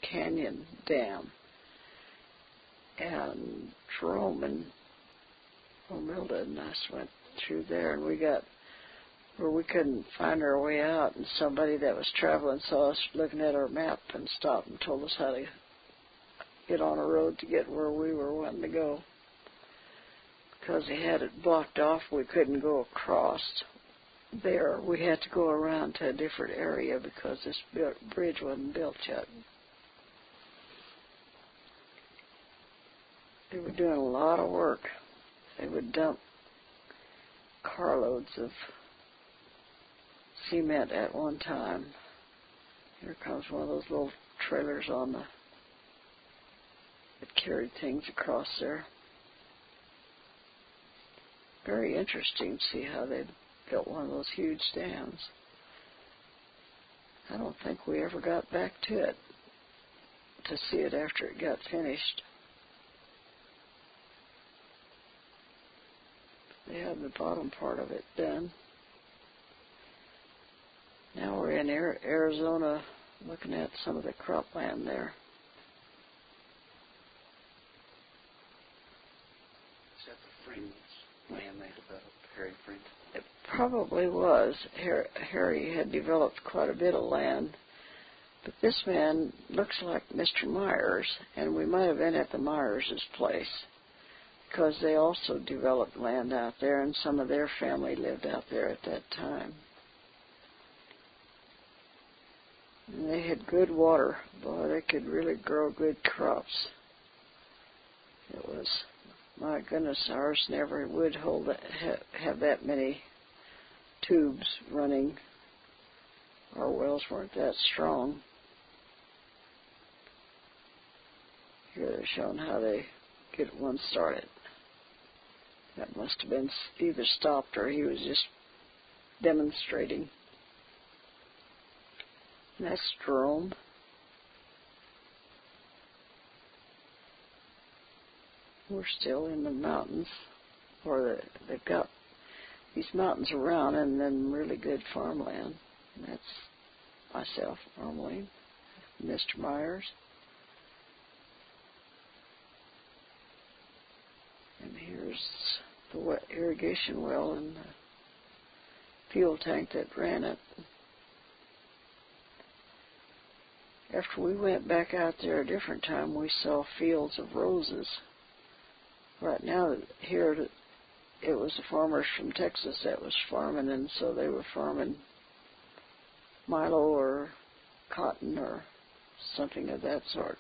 Canyon Dam. And Jerome and Romilda and us went through there, and we got where we couldn't find our way out, and somebody that was traveling saw us looking at our map and stopped and told us how to get on a road to get where we were wanting to go. Because they had it blocked off, we couldn't go across there. We had to go around to a different area because this bridge wasn't built yet. They were doing a lot of work. They would dump carloads of cement at one time. Here comes one of those little trailers on the that carried things across there. Very interesting to see how they built one of those huge dams. I don't think we ever got back to it to see it after it got finished. They had the bottom part of it done. Now we're in Arizona looking at some of the cropland there. Is that the Friends land they developed, Harry Friends? It probably was. Harry had developed quite a bit of land. But this man looks like Mr. Myers, and we might have been at the Myers' place, because they also developed land out there, and some of their family lived out there at that time. And they had good water. Boy, they could really grow good crops. It was, my goodness, ours never would hold that, have that many tubes running. Our wells weren't that strong. Here they're showing how they get one started. That must have been either stopped or he was just demonstrating. And that's Jerome. We're still in the mountains, or they've got these mountains around and then really good farmland. And that's myself, Ormalene, Mr. Myers. And here's the irrigation well and the fuel tank that ran it. After we went back out there a different time, we saw fields of roses. Right now, here, it was the farmers from Texas that was farming, and so they were farming milo or cotton or something of that sort.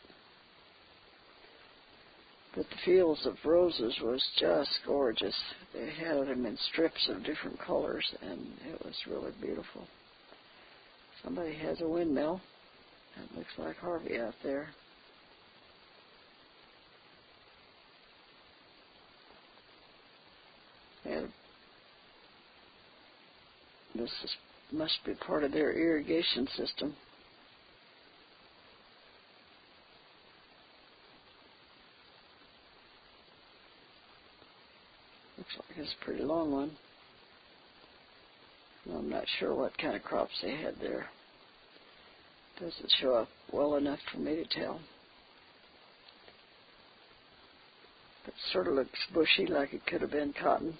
But the fields of roses was just gorgeous. They had them in strips of different colors, and it was really beautiful. Somebody has a windmill. That looks like Harvey out there. And must be part of their irrigation system. Looks like it's a pretty long one. I'm not sure what kind of crops they had there. Doesn't show up well enough for me to tell. It sort of looks bushy, like it could have been cotton,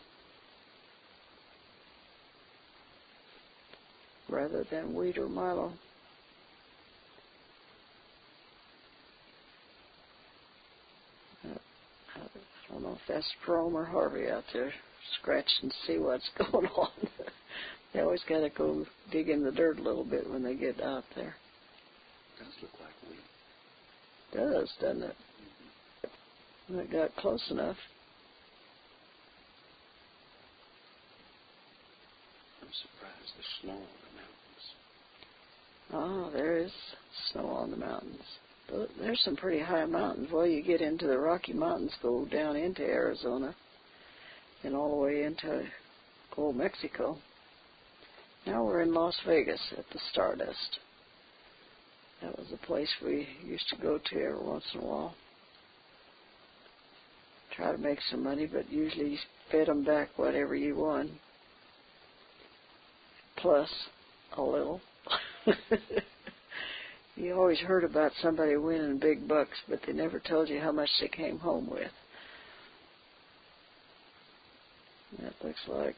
rather than wheat or milo. I don't know if that's Jerome or Harvey out there scratching and see what's going on. They always got to go dig in the dirt a little bit when they get out there. It does look like wheat. It does, doesn't it? When it got close enough. I'm surprised there's snow on the mountains. Oh, there is snow on the mountains. But there's some pretty high mountains. Well, you get into the Rocky Mountains, go down into Arizona, and all the way into Old Mexico. Now we're in Las Vegas at the Stardust. That was a place we used to go to every once in a while. Try to make some money, but usually you fed them back whatever you won, plus a little. You always heard about somebody winning big bucks, but they never told you how much they came home with. That looks like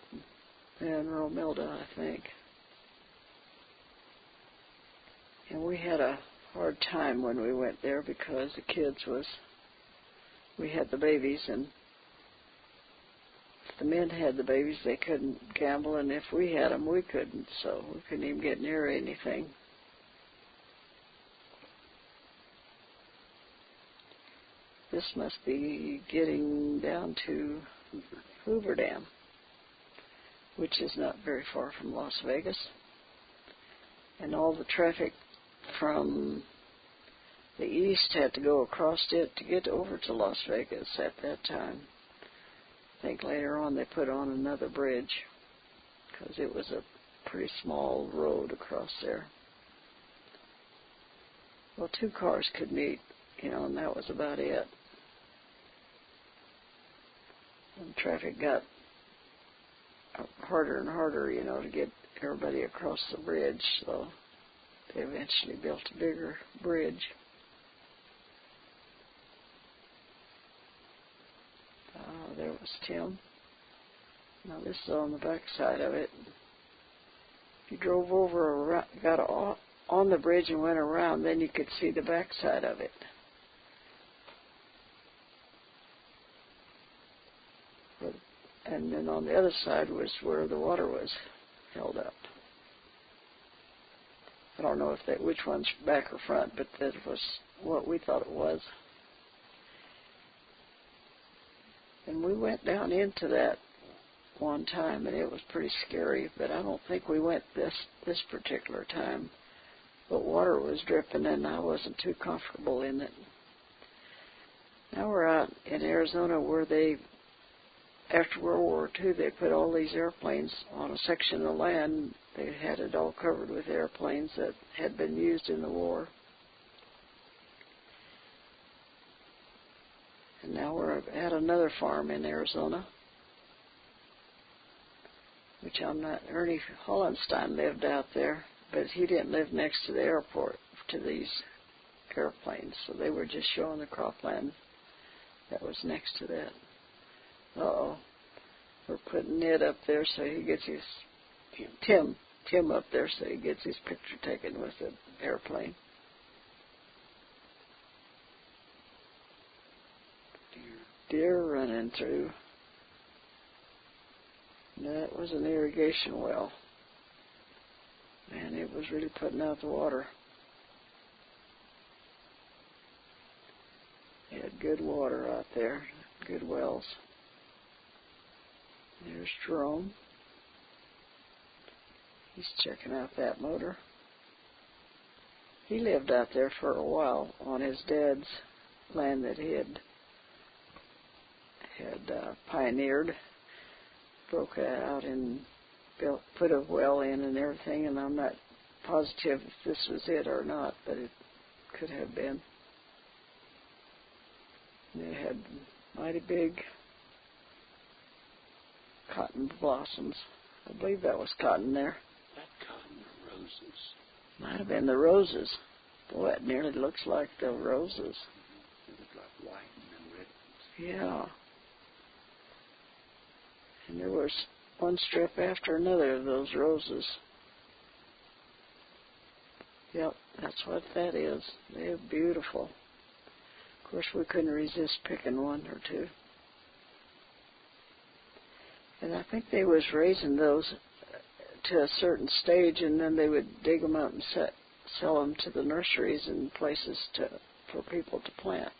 Romilda, I think. And we had a hard time when we went there because we had the babies, and if the men had the babies, they couldn't gamble, and if we had them, we couldn't, so we couldn't even get near anything. This must be getting down to Hoover Dam, which is not very far from Las Vegas. And all the traffic from the east had to go across it to get over to Las Vegas at that time. I think later on they put on another bridge because it was a pretty small road across there. Well, 2 cars could meet, and that was about it. And traffic got harder and harder, to get everybody across the bridge, so they eventually built a bigger bridge. There was Tim. Now this is on the back side of it. If you drove over, got on the bridge and went around, then you could see the back side of it. And then on the other side was where the water was held up. I don't know which one's back or front, but that was what we thought it was. And we went down into that one time, and it was pretty scary, but I don't think we went this particular time. But water was dripping, and I wasn't too comfortable in it. Now we're out in Arizona where after World War II, they put all these airplanes on a section of land. They had it all covered with airplanes that had been used in the war. And now we're at another farm in Arizona, which Ernie Hollenstein lived out there, but he didn't live next to the airport to these airplanes, so they were just showing the cropland that was next to that. Uh-oh. We're putting Ned up there so he gets his... Tim up there so he gets his picture taken with the airplane. Deer running through. That was an irrigation well. Man, it was really putting out the water. It had good water out there, good wells. There's Jerome. He's checking out that motor. He lived out there for a while on his dad's land that he had pioneered. Broke out and put a well in and everything, and I'm not positive if this was it or not, but it could have been. And it had mighty big cotton blossoms. I believe that was cotton there. That cotton or roses? Might have been the roses. Boy, it nearly looks like the roses. They look like white and then red. Yeah. And there was one strip after another of those roses. Yep, that's what that is. They're beautiful. Of course, we couldn't resist picking one or two. And I think they was raising those to a certain stage, and then they would dig them up and sell them to the nurseries and places for people to plant.